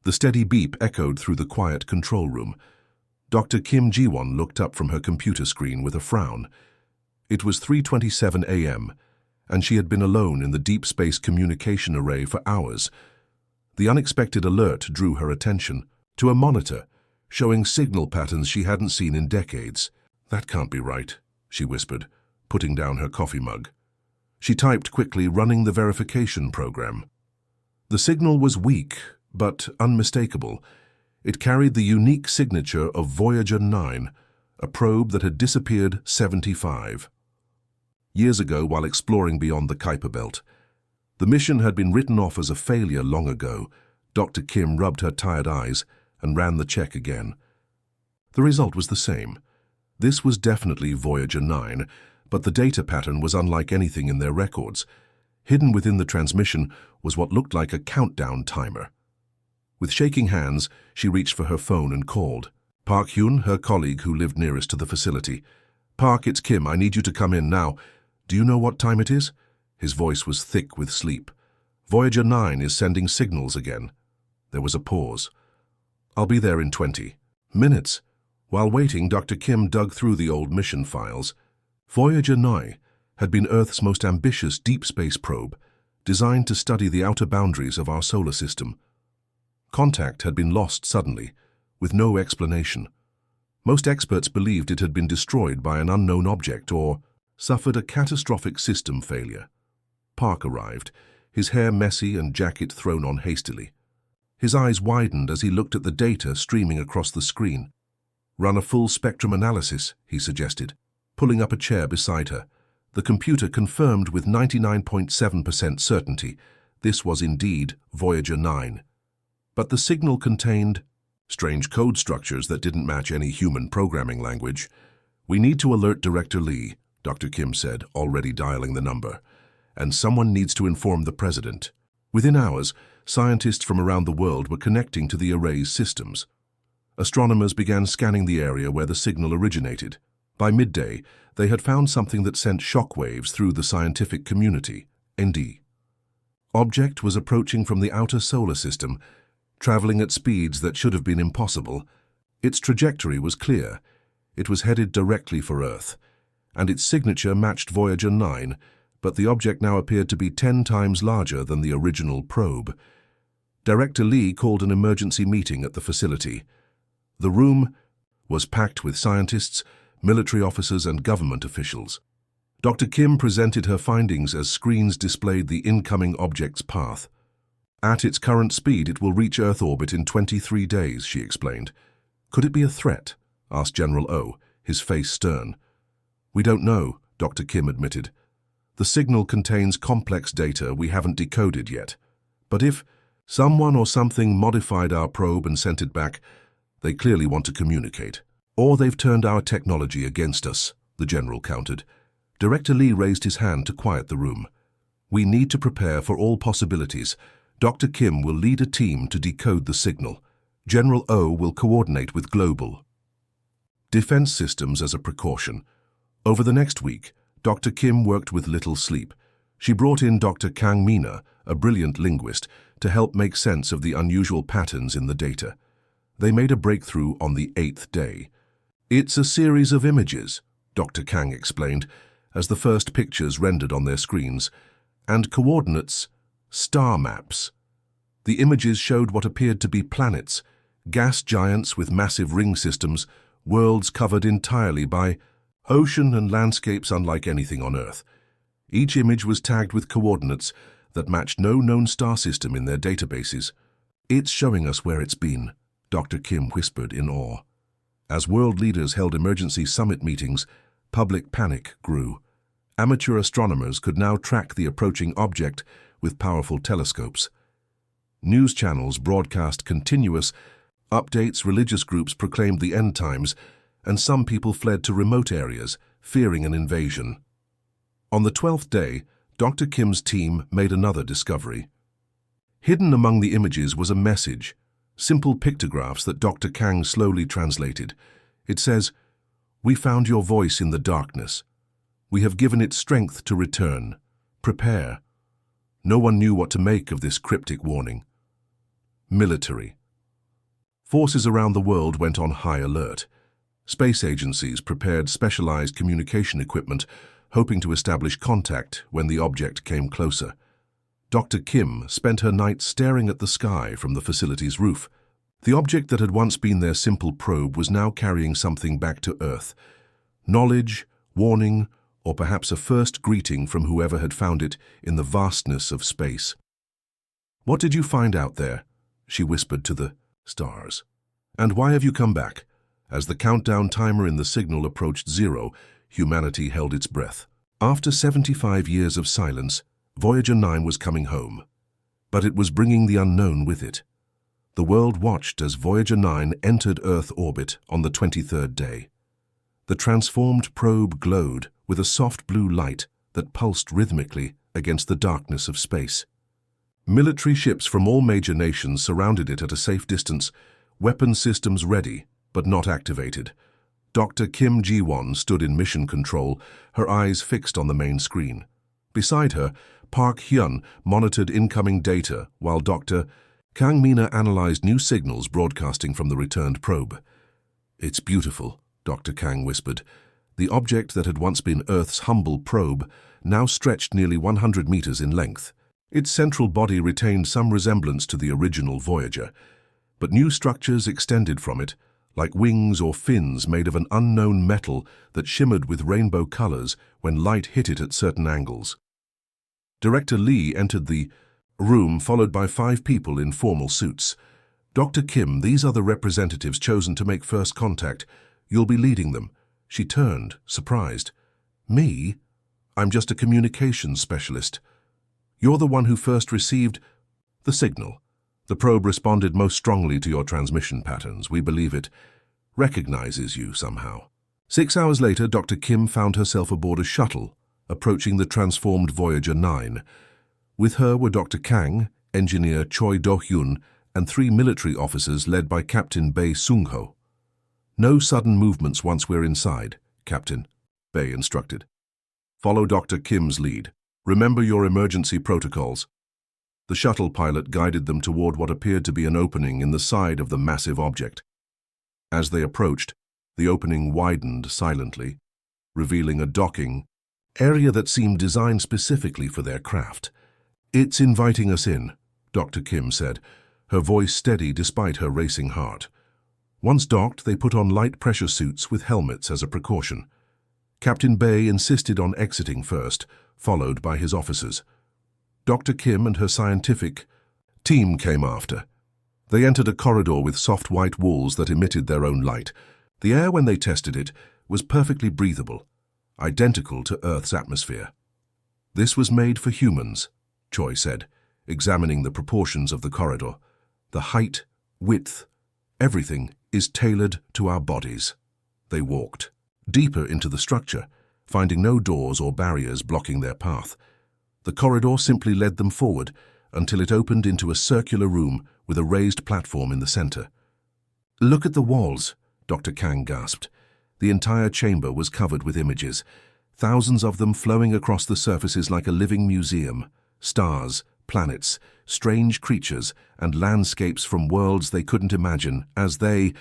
The steady beep echoed through the quiet control room. Dr. Kim Ji-won looked up from her computer screen with a frown. It was 3:27 a.m., and she had been alone in the deep space communication array for hours. The unexpected alert drew her attention to a monitor showing signal patterns she hadn't seen in decades. "That can't be right," she whispered, putting down her coffee mug. She typed quickly, running the verification program. The signal was weak, but unmistakable. It carried the unique signature of Voyager 9, a probe that had disappeared 75 years ago while exploring beyond the Kuiper Belt. The mission had been written off as a failure long ago. Dr. Kim rubbed her tired eyes and ran the check again. The result was the same. This was definitely Voyager 9, but the data pattern was unlike anything in their records. Hidden within the transmission was what looked like a countdown timer. With shaking hands, she reached for her phone and called. Park Hyun, her colleague who lived nearest to the facility. "Park, it's Kim. I need you to come in now. Do you know what time it is?" His voice was thick with sleep. "Voyager 9 is sending signals again." There was a pause. "I'll be there in 20 minutes." While waiting, Dr. Kim dug through the old mission files. Voyager 9 had been Earth's most ambitious deep space probe, designed to study the outer boundaries of our solar system. Contact had been lost suddenly, with no explanation. Most experts believed it had been destroyed by an unknown object or suffered a catastrophic system failure. Park arrived, his hair messy and jacket thrown on hastily. His eyes widened as he looked at the data streaming across the screen. "Run a full spectrum analysis," he suggested, pulling up a chair beside her. The computer confirmed with 99.7% certainty this was indeed Voyager 9. But the signal contained strange code structures that didn't match any human programming language. "We need to alert Director Lee," Dr. Kim said, already dialing the number. "And someone needs to inform the president." Within hours, scientists from around the world were connecting to the array's systems. Astronomers began scanning the area where the signal originated. By midday, they had found something that sent shockwaves through the scientific community. ND. Object was approaching from the outer solar system, traveling at speeds that should have been impossible. Its trajectory was clear. It was headed directly for Earth, and its signature matched Voyager 9, but the object now appeared to be 10 times larger than the original probe. Director Lee called an emergency meeting at the facility. The room was packed with scientists, military officers, and government officials. Dr. Kim presented her findings as screens displayed the incoming object's path. "At its current speed, it will reach Earth orbit in 23 days, she explained. "Could it be a threat?" asked General O, his face stern. "We don't know," Dr. Kim admitted. "The signal contains complex data we haven't decoded yet. But if someone or something modified our probe and sent it back, they clearly want to communicate. Or they've turned our technology against us," the general countered. Director Lee raised his hand to quiet the room. "We need to prepare for all possibilities. Dr. Kim will lead a team to decode the signal. General O will coordinate with Global Defense Systems as a precaution." Over the next week, Dr. Kim worked with little sleep. She brought in Dr. Kang Mina, a brilliant linguist, to help make sense of the unusual patterns in the data. They made a breakthrough on the 8th day. "It's a series of images," Dr. Kang explained, as the first pictures rendered on their screens, "and coordinates, star maps." The images showed what appeared to be planets, gas giants with massive ring systems, worlds covered entirely by ocean and landscapes unlike anything on Earth. Each image was tagged with coordinates that matched no known star system in their databases. "It's showing us where it's been," Dr. Kim whispered in awe. As world leaders held emergency summit meetings, public panic grew. Amateur astronomers could now track the approaching object with powerful telescopes. News channels broadcast continuous updates, religious groups proclaimed the end times, and some people fled to remote areas, fearing an invasion. On the 12th day, Dr. Kim's team made another discovery. Hidden among the images was a message, simple pictographs that Dr. Kang slowly translated. It says, "We found your voice in the darkness. We have given it strength to return. Prepare." No one knew what to make of this cryptic warning. Military, Forces around the world went on high alert. Space agencies prepared specialized communication equipment, hoping to establish contact when the object came closer. Dr. Kim spent her nights staring at the sky from the facility's roof. The object that had once been their simple probe was now carrying something back to Earth. Knowledge, warning, or perhaps a first greeting from whoever had found it in the vastness of space. "What did you find out there?" she whispered to the stars. "And why have you come back?" As the countdown timer in the signal approached 0, humanity held its breath. After 75 years of silence, Voyager 9 was coming home. But it was bringing the unknown with it. The world watched as Voyager 9 entered Earth orbit on the 23rd day. The transformed probe glowed with a soft blue light that pulsed rhythmically against the darkness of space. Military ships from all major nations surrounded it at a safe distance, weapon systems ready, but not activated. Dr. Kim Ji-won stood in mission control, her eyes fixed on the main screen. Beside her, Park Hyun monitored incoming data, while Dr. Kang Mina analyzed new signals broadcasting from the returned probe. "It's beautiful," Dr. Kang whispered. The object that had once been Earth's humble probe now stretched nearly 100 meters in length. Its central body retained some resemblance to the original Voyager, but new structures extended from it, like wings or fins made of an unknown metal that shimmered with rainbow colors when light hit it at certain angles. Director Lee entered the room, followed by 5 people in formal suits. "Dr. Kim, these are the representatives chosen to make first contact. You'll be leading them." She turned, surprised. "Me? I'm just a communications specialist." "You're the one who first received the signal. The probe responded most strongly to your transmission patterns. We believe it recognizes you somehow." 6 hours later, Dr. Kim found herself aboard a shuttle, approaching the transformed Voyager 9. With her were Dr. Kang, engineer Choi Do-hyun, and 3 military officers led by Captain Bae Sung-ho. "No sudden movements once we're inside," Captain Bae instructed. "Follow Dr. Kim's lead. Remember your emergency protocols." The shuttle pilot guided them toward what appeared to be an opening in the side of the massive object. As they approached, the opening widened silently, revealing a docking area that seemed designed specifically for their craft. "It's inviting us in," Dr. Kim said, her voice steady despite her racing heart. Once docked, they put on light pressure suits with helmets as a precaution. Captain Bae insisted on exiting first, followed by his officers. Dr. Kim and her scientific team came after. They entered a corridor with soft white walls that emitted their own light. The air, when they tested it, was perfectly breathable, identical to Earth's atmosphere. "This was made for humans," Choi said, examining the proportions of the corridor. "The height, width, everything is tailored to our bodies." They walked deeper into the structure, finding no doors or barriers blocking their path. The corridor simply led them forward until it opened into a circular room with a raised platform in the center. "Look at the walls," Dr. Kang gasped. The entire chamber was covered with images, thousands of them flowing across the surfaces like a living museum. Stars, planets, strange creatures, and landscapes from worlds they couldn't imagine. As they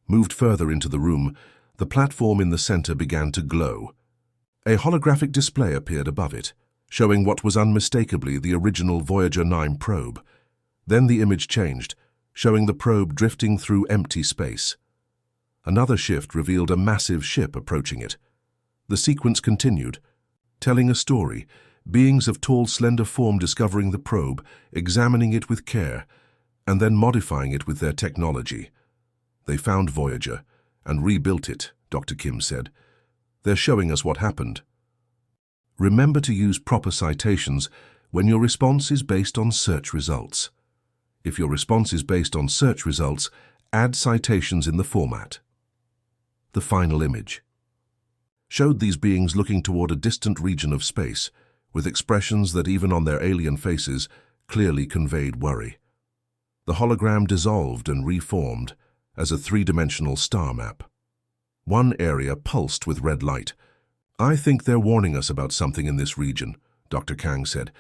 moved further into the room, the platform in the center began to glow. A holographic display appeared above it, showing what was unmistakably the original Voyager 9 probe. Then the image changed, showing the probe drifting through empty space. Another shift revealed a massive ship approaching it. The sequence continued, telling a story, beings of tall, slender form discovering the probe, examining it with care, and then modifying it with their technology. "They found Voyager and rebuilt it," Dr. Kim said. "They're showing us what happened. Remember to use proper citations when your response is based on search results. If your response is based on search results, add citations in the format." The final image showed these beings looking toward a distant region of space, with expressions that even on their alien faces clearly conveyed worry. The hologram dissolved and reformed as a 3-dimensional star map. One area pulsed with red light. "I think they're warning us about something in this region," Dr. Kang said.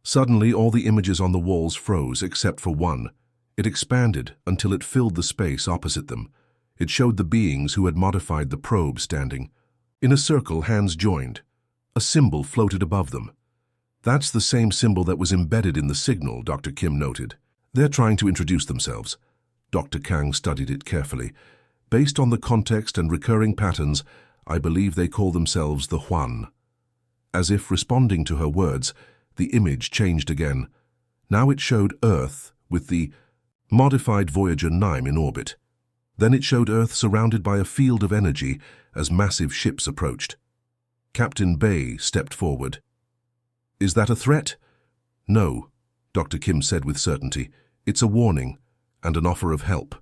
Suddenly, all the images on the walls froze except for one. It expanded until it filled the space opposite them. It showed the beings who had modified the probe standing. In a circle, hands joined. A symbol floated above them. That's the same symbol that was embedded in the signal, Dr. Kim noted. They're trying to introduce themselves. Dr. Kang studied it carefully. Based on the context and recurring patterns, I believe they call themselves the Huan. As if responding to her words, the image changed again. Now it showed Earth with the modified Voyager 9 in orbit. Then it showed Earth surrounded by a field of energy as massive ships approached. Captain Bay stepped forward. "Is that a threat?" "No," Dr. Kim said with certainty. "It's a warning and an offer of help."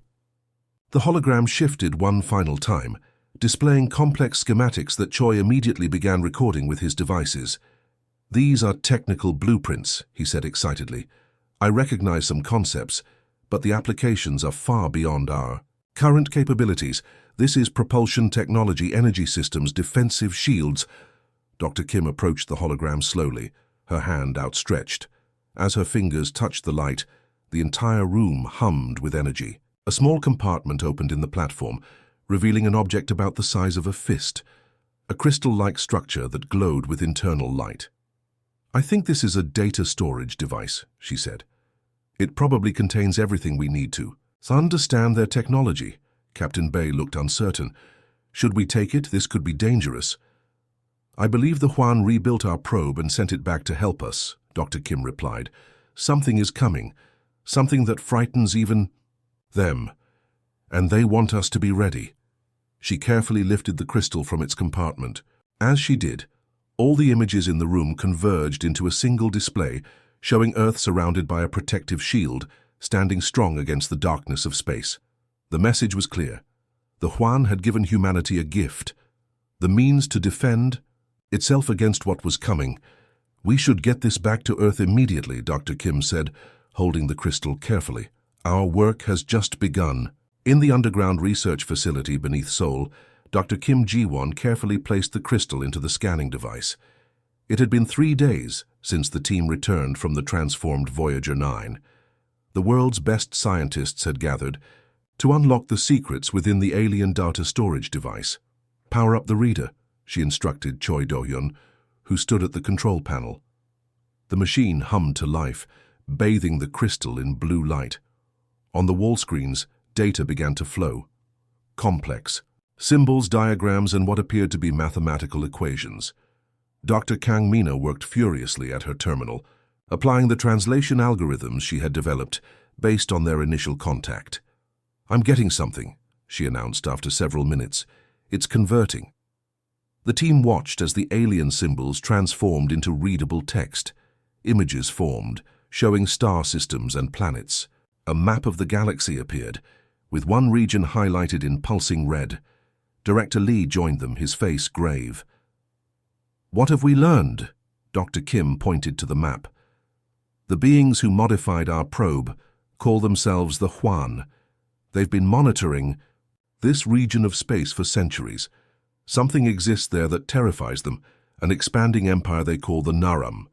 The hologram shifted one final time, displaying complex schematics that Choi immediately began recording with his devices. "These are technical blueprints," he said excitedly. "I recognize some concepts, but the applications are far beyond our current capabilities. This is propulsion technology, energy systems, defensive shields." Dr. Kim approached the hologram slowly, her hand outstretched. As her fingers touched the light, the entire room hummed with energy. A small compartment opened in the platform, revealing an object about the size of a fist, a crystal-like structure that glowed with internal light. "I think this is a data storage device," she said. "It probably contains everything we need to understand their technology." Captain Bay looked uncertain. "Should we take it? This could be dangerous." "I believe the Huan rebuilt our probe and sent it back to help us," Dr. Kim replied. "Something is coming, something that frightens even them, and they want us to be ready." She carefully lifted the crystal from its compartment. As she did, all the images in the room converged into a single display, showing Earth surrounded by a protective shield, standing strong against the darkness of space. The message was clear. The Huan had given humanity a gift, the means to defend itself against what was coming. "We should get this back to Earth immediately," Dr. Kim said, holding the crystal carefully. "Our work has just begun." In the underground research facility beneath Seoul, Dr. Kim Ji-won carefully placed the crystal into the scanning device. It had been 3 days since the team returned from the transformed Voyager 9. The world's best scientists had gathered to unlock the secrets within the alien data storage device. "Power up the reader," she instructed Choi Do-hyun, who stood at the control panel. The machine hummed to life, bathing the crystal in blue light. On the wall screens, data began to flow. Complex. Symbols, diagrams, and what appeared to be mathematical equations. Dr. Kang Mina worked furiously at her terminal, applying the translation algorithms she had developed based on their initial contact. "I'm getting something," she announced after several minutes. "It's converting." The team watched as the alien symbols transformed into readable text. Images formed, showing star systems and planets. A map of the galaxy appeared, with one region highlighted in pulsing red. Director Lee joined them, his face grave. "What have we learned?" Dr. Kim pointed to the map. "The beings who modified our probe call themselves the Huan. They've been monitoring this region of space for centuries. Something exists there that terrifies them, an expanding empire they call the Naram."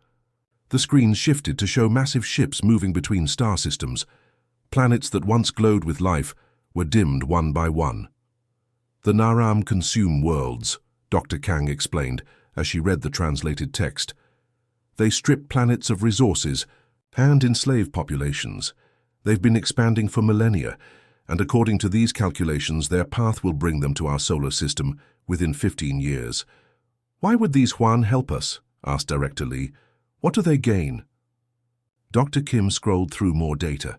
The screens shifted to show massive ships moving between star systems. Planets that once glowed with life were dimmed one by one. "The Naram consume worlds," Dr. Kang explained as she read the translated text. "They strip planets of resources and enslave populations. They've been expanding for millennia, and according to these calculations, their path will bring them to our solar system within 15 years. "Why would these Huan help us?" asked Director Lee. "What do they gain?" Dr. Kim scrolled through more data.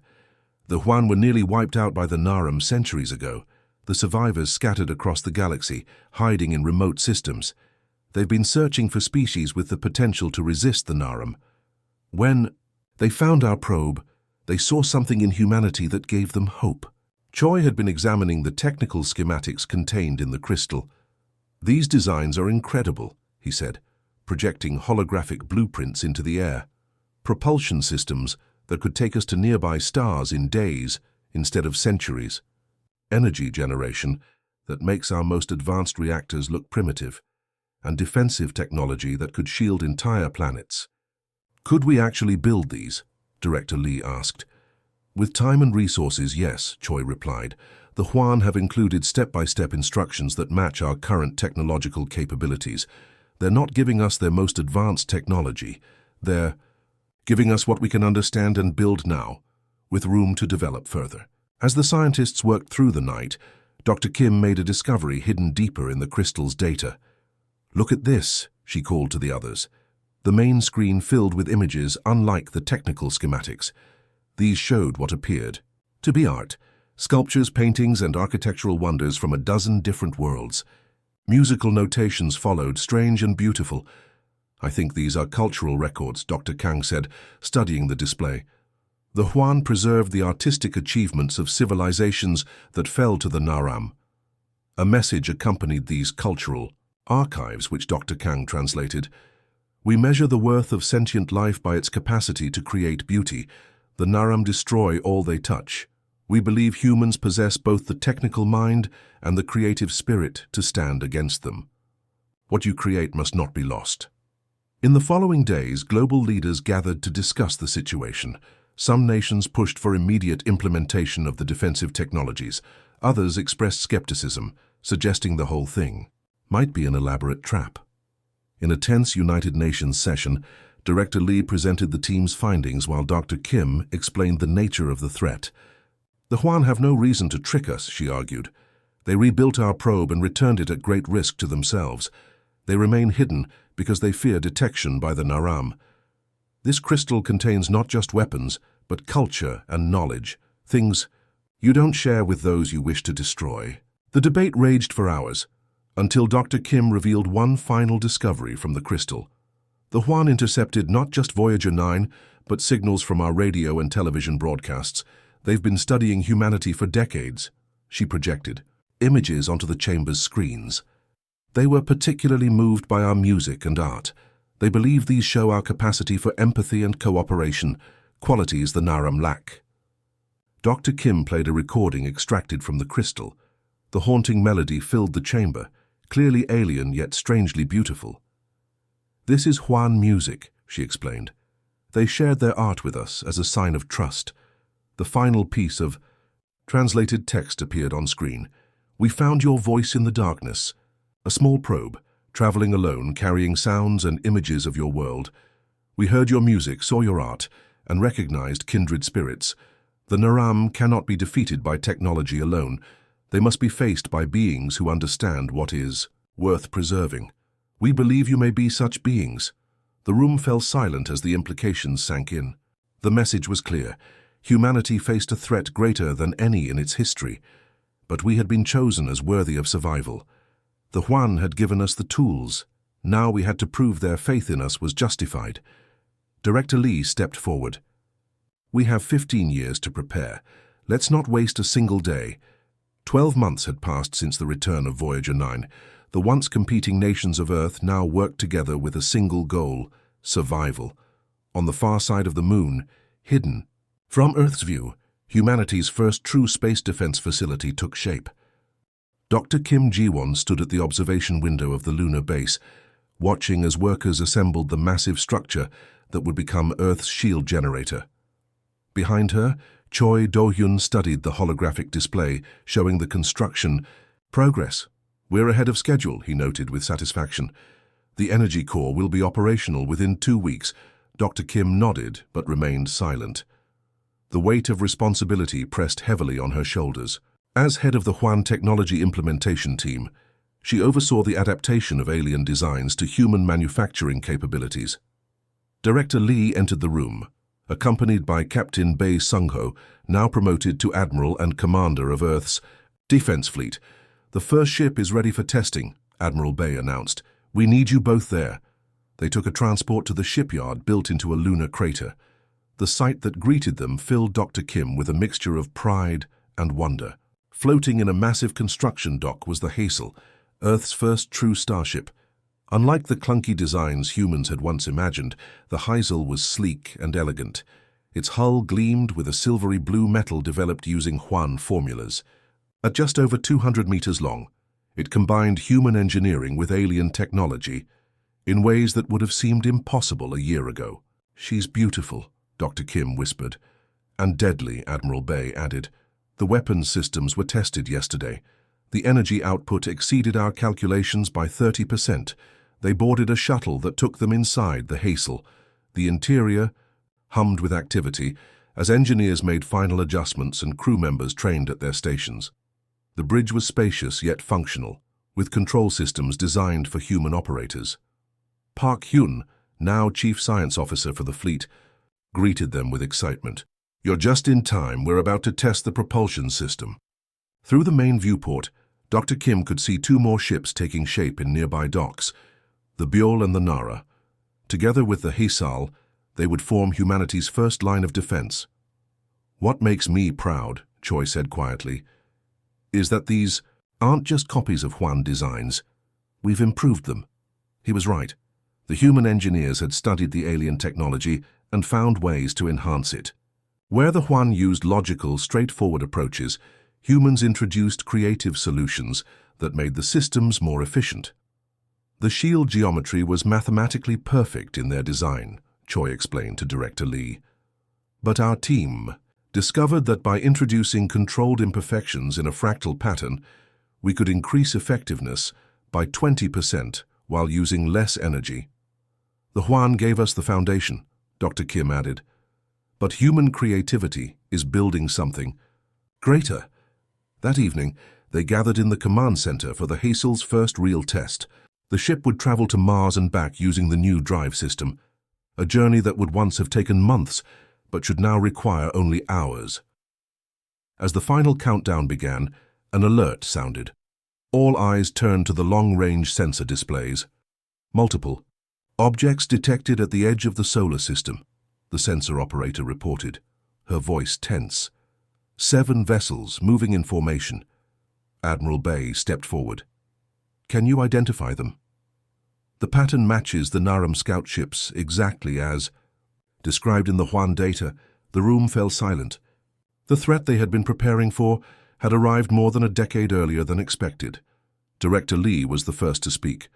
The Huan were nearly wiped out by the Naram centuries ago. The survivors scattered across the galaxy, hiding in remote systems. They've been searching for species with the potential to resist the Naram. When they found our probe, they saw something in humanity that gave them hope. Choi had been examining the technical schematics contained in the crystal. "These designs are incredible," he said, projecting holographic blueprints into the air. "Propulsion systems that could take us to nearby stars in days instead of centuries. Energy generation that makes our most advanced reactors look primitive. And defensive technology that could shield entire planets." "Could we actually build these?" Director Lee asked. With time and resources, yes, Choi replied. The Huan have included step-by-step instructions that match our current technological capabilities. They're not giving us their most advanced technology. They're giving us what we can understand and build now, with room to develop further. As the scientists worked through the night, Dr. Kim made a discovery hidden deeper in the crystal's data. "Look at this," she called to the others. The main screen filled with images unlike the technical schematics. These showed what appeared to be art, sculptures, paintings, and architectural wonders from a dozen different worlds. Musical notations followed, strange and beautiful. "I think these are cultural records," Dr. Kang said, studying the display. The Huan preserved the artistic achievements of civilizations that fell to the Naram. A message accompanied these cultural archives, which Dr. Kang translated. "We measure the worth of sentient life by its capacity to create beauty. The Naram destroy all they touch. We believe humans possess both the technical mind and the creative spirit to stand against them. What you create must not be lost." In the following days, global leaders gathered to discuss the situation. Some nations pushed for immediate implementation of the defensive technologies. Others expressed skepticism, suggesting the whole thing might be an elaborate trap. In a tense United Nations session, Director Lee presented the team's findings while Dr. Kim explained the nature of the threat. "The Huan have no reason to trick us," she argued. "They rebuilt our probe and returned it at great risk to themselves. They remain hidden because they fear detection by the Naram. This crystal contains not just weapons, but culture and knowledge, things you don't share with those you wish to destroy." The debate raged for hours, until Dr. Kim revealed one final discovery from the crystal. The Huan intercepted not just Voyager 9, but signals from our radio and television broadcasts. "They've been studying humanity for decades," she projected, images onto the chamber's screens. "They were particularly moved by our music and art. They believe these show our capacity for empathy and cooperation, qualities the Naram lack." Dr. Kim played a recording extracted from the crystal. The haunting melody filled the chamber, clearly alien yet strangely beautiful. "This is Huan music," she explained. "They shared their art with us as a sign of trust." The final piece of translated text appeared on screen. "We found your voice in the darkness. A small probe, traveling alone, carrying sounds and images of your world. We heard your music, saw your art, and recognized kindred spirits. The Naram cannot be defeated by technology alone. They must be faced by beings who understand what is worth preserving. We believe you may be such beings." The room fell silent as the implications sank in. The message was clear. Humanity faced a threat greater than any in its history, but we had been chosen as worthy of survival. The Huan had given us the tools. Now we had to prove their faith in us was justified. Director Lee stepped forward. "We have 15 years to prepare. Let's not waste a single day." 12 months had passed since the return of Voyager 9. The once competing nations of Earth now worked together with a single goal: survival. On the far side of the moon, hidden from Earth's view, humanity's first true space defense facility took shape. Dr. Kim Ji-won stood at the observation window of the lunar base, watching as workers assembled the massive structure that would become Earth's shield generator. Behind her, Choi Do-hyun studied the holographic display, showing the construction progress. "We're ahead of schedule," he noted with satisfaction. "The energy core will be operational within 2 weeks." Dr. Kim nodded, but remained silent. The weight of responsibility pressed heavily on her shoulders. As head of the Huan Technology Implementation Team, she oversaw the adaptation of alien designs to human manufacturing capabilities. Director Lee entered the room, accompanied by Captain Bae Sung-ho, now promoted to Admiral and Commander of Earth's Defense Fleet. "The first ship is ready for testing," Admiral Bae announced. "We need you both there." They took a transport to the shipyard built into a lunar crater. The sight that greeted them filled Dr. Kim with a mixture of pride and wonder. Floating in a massive construction dock was the Hazel, Earth's first true starship. Unlike the clunky designs humans had once imagined, the Hazel was sleek and elegant. Its hull gleamed with a silvery blue metal developed using Huan formulas. At just over 200 meters long, it combined human engineering with alien technology in ways that would have seemed impossible a year ago. "She's beautiful," Dr. Kim whispered. And deadly, Admiral Bay added. The weapons systems were tested yesterday. The energy output exceeded our calculations by 30%. They boarded a shuttle that took them inside the Hazel. The interior hummed with activity as engineers made final adjustments and crew members trained at their stations. The bridge was spacious yet functional, with control systems designed for human operators. Park Hyun, now Chief Science Officer for the fleet, greeted them with excitement. You're just in time. We're about to test the propulsion system. Through the main viewport, Dr. Kim could see two more ships taking shape in nearby docks, the Bjol and the Nara. Together with the Hazel, they would form humanity's first line of defense. What makes me proud, Choi said quietly, is that these aren't just copies of Hwan designs. We've improved them. He was right. The human engineers had studied the alien technology and found ways to enhance it. Where the Hwan used logical, straightforward approaches, humans introduced creative solutions that made the systems more efficient. The shield geometry was mathematically perfect in their design, Choi explained to Director Lee. But our team discovered that by introducing controlled imperfections in a fractal pattern, we could increase effectiveness by 20% while using less energy. The Hwan gave us the foundation, Dr. Kim added. But human creativity is building something greater. That evening, they gathered in the command center for the Hazel's first real test. The ship would travel to Mars and back using the new drive system, a journey that would once have taken months, but should now require only hours. As the final countdown began, an alert sounded. All eyes turned to the long-range sensor displays. Multiple objects detected at the edge of the solar system, the sensor operator reported, her voice tense. 7 vessels moving in formation. Admiral Bay stepped forward. Can you identify them? The pattern matches the Naram scout ships exactly as described in the Hwan data. The room fell silent. The threat they had been preparing for had arrived more than a decade earlier than expected. Director Lee was the first to speak.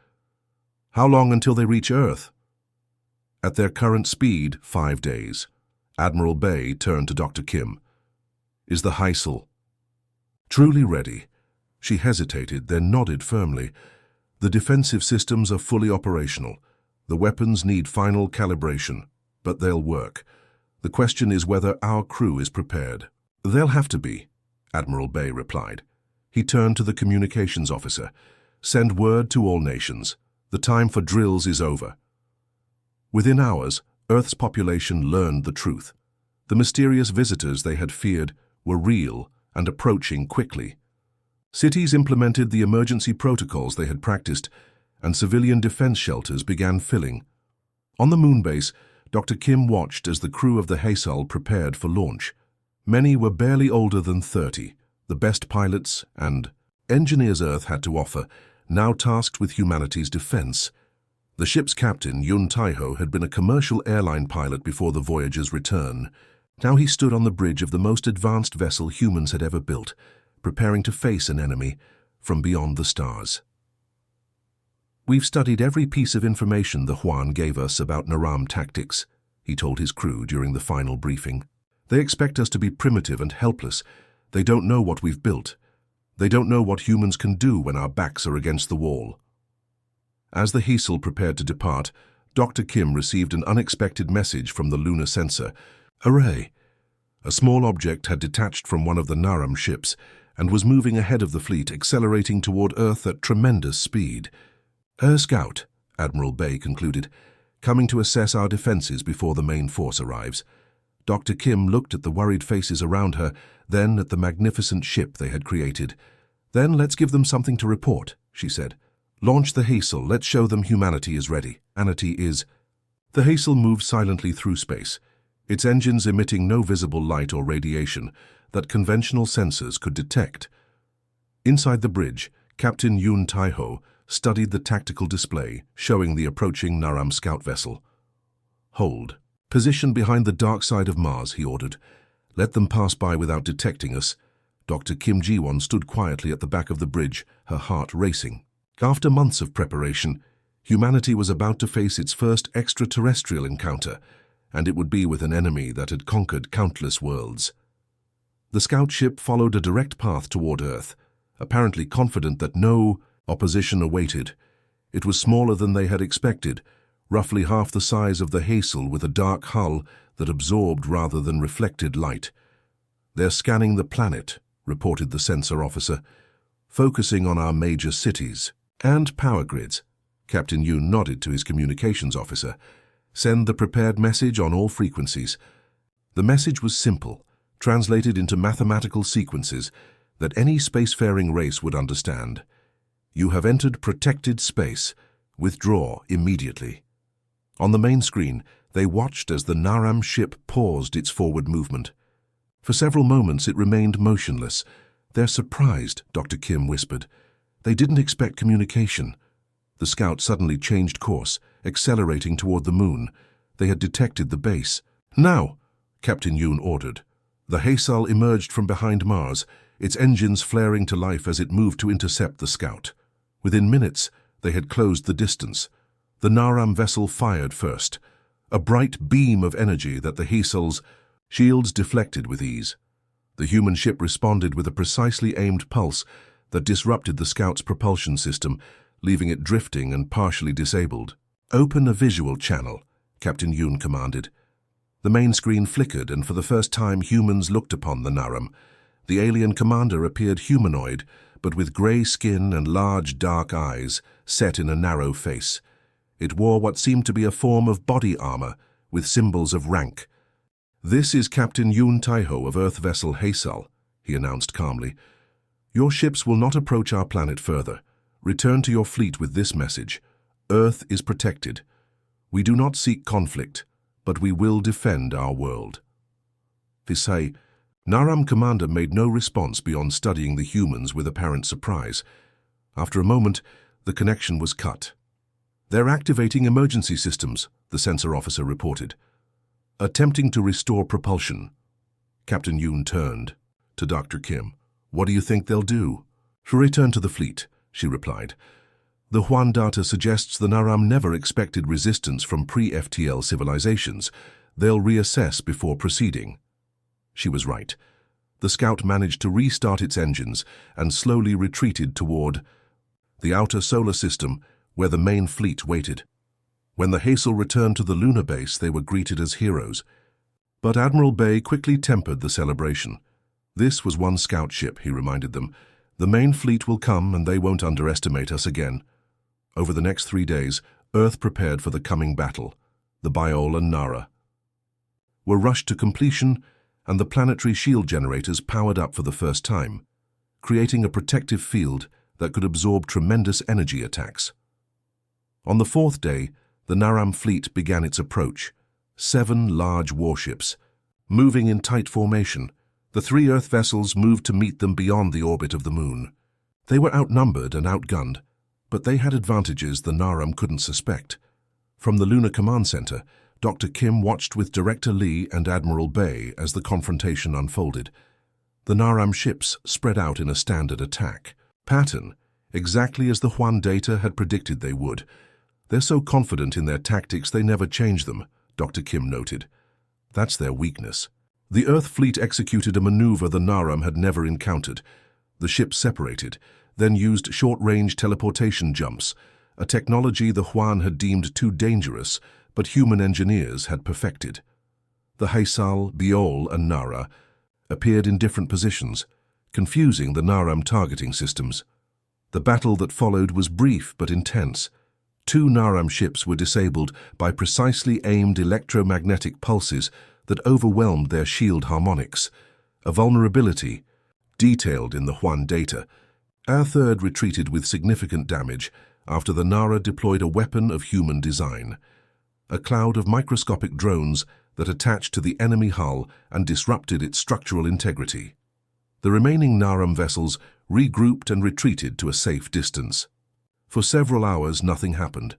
How long until they reach Earth? At their current speed, 5 days. Admiral Bay turned to Dr. Kim. Is the Hazel truly ready? She hesitated, then nodded firmly. The defensive systems are fully operational. The weapons need final calibration, but they'll work. The question is whether our crew is prepared. They'll have to be, Admiral Bay replied. He turned to the communications officer. Send word to all nations. The time for drills is over. Within hours, Earth's population learned the truth. The mysterious visitors they had feared were real and approaching quickly. Cities implemented the emergency protocols they had practiced, and civilian defense shelters began filling. On the moon base, Dr. Kim watched as the crew of the Hazel prepared for launch. Many were barely older than 30, the best pilots and engineers Earth had to offer, now tasked with humanity's defense. The ship's captain, Yun Taiho, had been a commercial airline pilot before the voyage's return. Now he stood on the bridge of the most advanced vessel humans had ever built, preparing to face an enemy from beyond the stars. We've studied every piece of information the Hwan gave us about Naram tactics, he told his crew during the final briefing. They expect us to be primitive and helpless. They don't know what we've built. They don't know what humans can do when our backs are against the wall. As the Hazel prepared to depart, Dr. Kim received an unexpected message from the lunar sensor. Hooray! A small object had detached from one of the Naram ships and was moving ahead of the fleet, accelerating toward Earth at tremendous speed. Scout, Admiral Bay concluded, coming to assess our defenses before the main force arrives. Dr. Kim looked at the worried faces around her, then at the magnificent ship they had created. Then let's give them something to report, she said. Launch the Hazel. Let's show them humanity is ready. Humanity is. The Hazel moved silently through space, its engines emitting no visible light or radiation that conventional sensors could detect. Inside the bridge, Captain Yun Taiho studied the tactical display showing the approaching Naram scout vessel. Hold. Position behind the dark side of Mars, he ordered. Let them pass by without detecting us. Dr. Kim Ji-won stood quietly at the back of the bridge, her heart racing. After months of preparation, humanity was about to face its first extraterrestrial encounter, and it would be with an enemy that had conquered countless worlds. The scout ship followed a direct path toward Earth, apparently confident that no opposition awaited. It was smaller than they had expected, roughly half the size of the Hazel, with a dark hull that absorbed rather than reflected light. "They're scanning the planet," reported the sensor officer, "focusing on our major cities and power grids." Captain Yoon nodded to his communications officer. "Send the prepared message on all frequencies." The message was simple, translated into mathematical sequences that any spacefaring race would understand. "You have entered protected space. Withdraw immediately." On the main screen, they watched as the Naram ship paused its forward movement. For several moments it remained motionless. "They're surprised," Dr. Kim whispered. "They didn't expect communication." The scout suddenly changed course, accelerating toward the moon. They had detected the base. "Now!" Captain Yoon ordered. The Hazel emerged from behind Mars, its engines flaring to life as it moved to intercept the scout. Within minutes, they had closed the distance. The Naram vessel fired first, a bright beam of energy that the Hazel's shields deflected with ease. The human ship responded with a precisely aimed pulse that disrupted the scout's propulsion system, leaving it drifting and partially disabled. "Open a visual channel," Captain Yoon commanded. The main screen flickered, and for the first time humans looked upon the Naram. The alien commander appeared humanoid, but with grey skin and large dark eyes set in a narrow face. It wore what seemed to be a form of body armor with symbols of rank. "This is Captain Yoon Taiho of Earth vessel Hazel," he announced calmly. "Your ships will not approach our planet further. Return to your fleet with this message. Earth is protected. We do not seek conflict, but we will defend our world." Visay, Naram commander made no response beyond studying the humans with apparent surprise. After a moment, the connection was cut. "They're activating emergency systems," the sensor officer reported. "Attempting to restore propulsion." Captain Yoon turned to Dr. Kim. "What do you think they'll do?" "Return to the fleet," she replied. "The Huan data suggests the Naram never expected resistance from pre-FTL civilizations. They'll reassess before proceeding." She was right. The scout managed to restart its engines and slowly retreated toward the outer solar system, where the main fleet waited. When the Hazel returned to the lunar base, they were greeted as heroes. But Admiral Bay quickly tempered the celebration. "This was one scout ship," he reminded them. "The main fleet will come, and they won't underestimate us again." Over the next 3 days, Earth prepared for the coming battle. The Biol and Nara were rushed to completion, and the planetary shield generators powered up for the first time, creating a protective field that could absorb tremendous energy attacks. On the 4th day, the Naram fleet began its approach. 7 large warships, moving in tight formation. The 3 Earth vessels moved to meet them beyond the orbit of the moon. They were outnumbered and outgunned, but they had advantages the Naram couldn't suspect. From the Lunar Command Center, Dr. Kim watched with Director Lee and Admiral Bay as the confrontation unfolded. The Naram ships spread out in a standard attack pattern, exactly as the Huan data had predicted they would. "They're so confident in their tactics they never change them," Dr. Kim noted. "That's their weakness." The Earth fleet executed a maneuver the Naram had never encountered. The ships separated, then used short-range teleportation jumps, a technology the Huan had deemed too dangerous, but human engineers had perfected. The Hazel, Biol, and Nara appeared in different positions, confusing the Naram targeting systems. The battle that followed was brief but intense. 2 Naram ships were disabled by precisely aimed electromagnetic pulses that overwhelmed their shield harmonics, a vulnerability detailed in the Huan data. Our 3rd retreated with significant damage after the Nara deployed a weapon of human design, a cloud of microscopic drones that attached to the enemy hull and disrupted its structural integrity. The remaining Naram vessels regrouped and retreated to a safe distance. For several hours, nothing happened.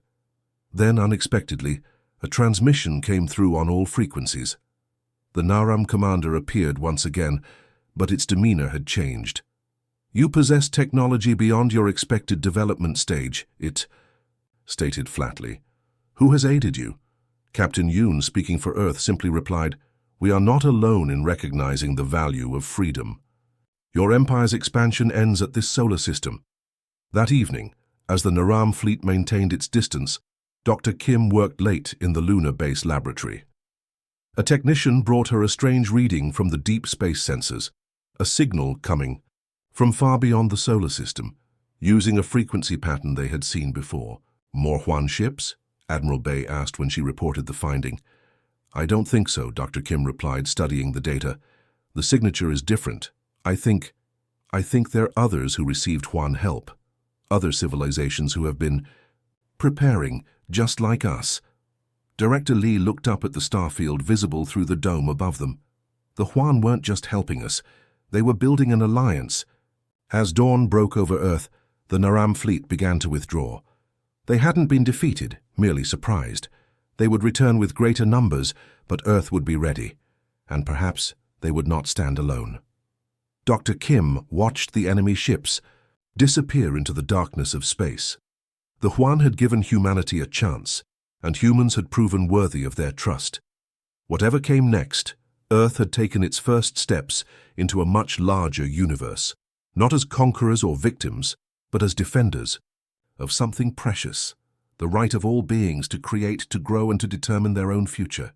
Then, unexpectedly, a transmission came through on all frequencies. The Naram commander appeared once again, but its demeanor had changed. "You possess technology beyond your expected development stage," it stated flatly. "Who has aided you?" Captain Yoon, speaking for Earth, simply replied, "We are not alone in recognizing the value of freedom. Your empire's expansion ends at this solar system." That evening, as the Naram fleet maintained its distance, Dr. Kim worked late in the lunar base laboratory. A technician brought her a strange reading from the deep space sensors, a signal coming from far beyond the solar system, using a frequency pattern they had seen before. "More Huan ships?" Admiral Bay asked when she reported the finding. "I don't think so," Dr. Kim replied, studying the data. "The signature is different. I think there are others who received Huan help. Other civilizations who have been preparing, just like us." Director Lee looked up at the starfield visible through the dome above them. The Huan weren't just helping us. They were building an alliance. As dawn broke over Earth, the Naram fleet began to withdraw. They hadn't been defeated, merely surprised. They would return with greater numbers, but Earth would be ready, and perhaps they would not stand alone. Dr. Kim watched the enemy ships disappear into the darkness of space. The Huan had given humanity a chance, and humans had proven worthy of their trust. Whatever came next, Earth had taken its first steps into a much larger universe, not as conquerors or victims, but as defenders of something precious, the right of all beings to create, to grow, and to determine their own future.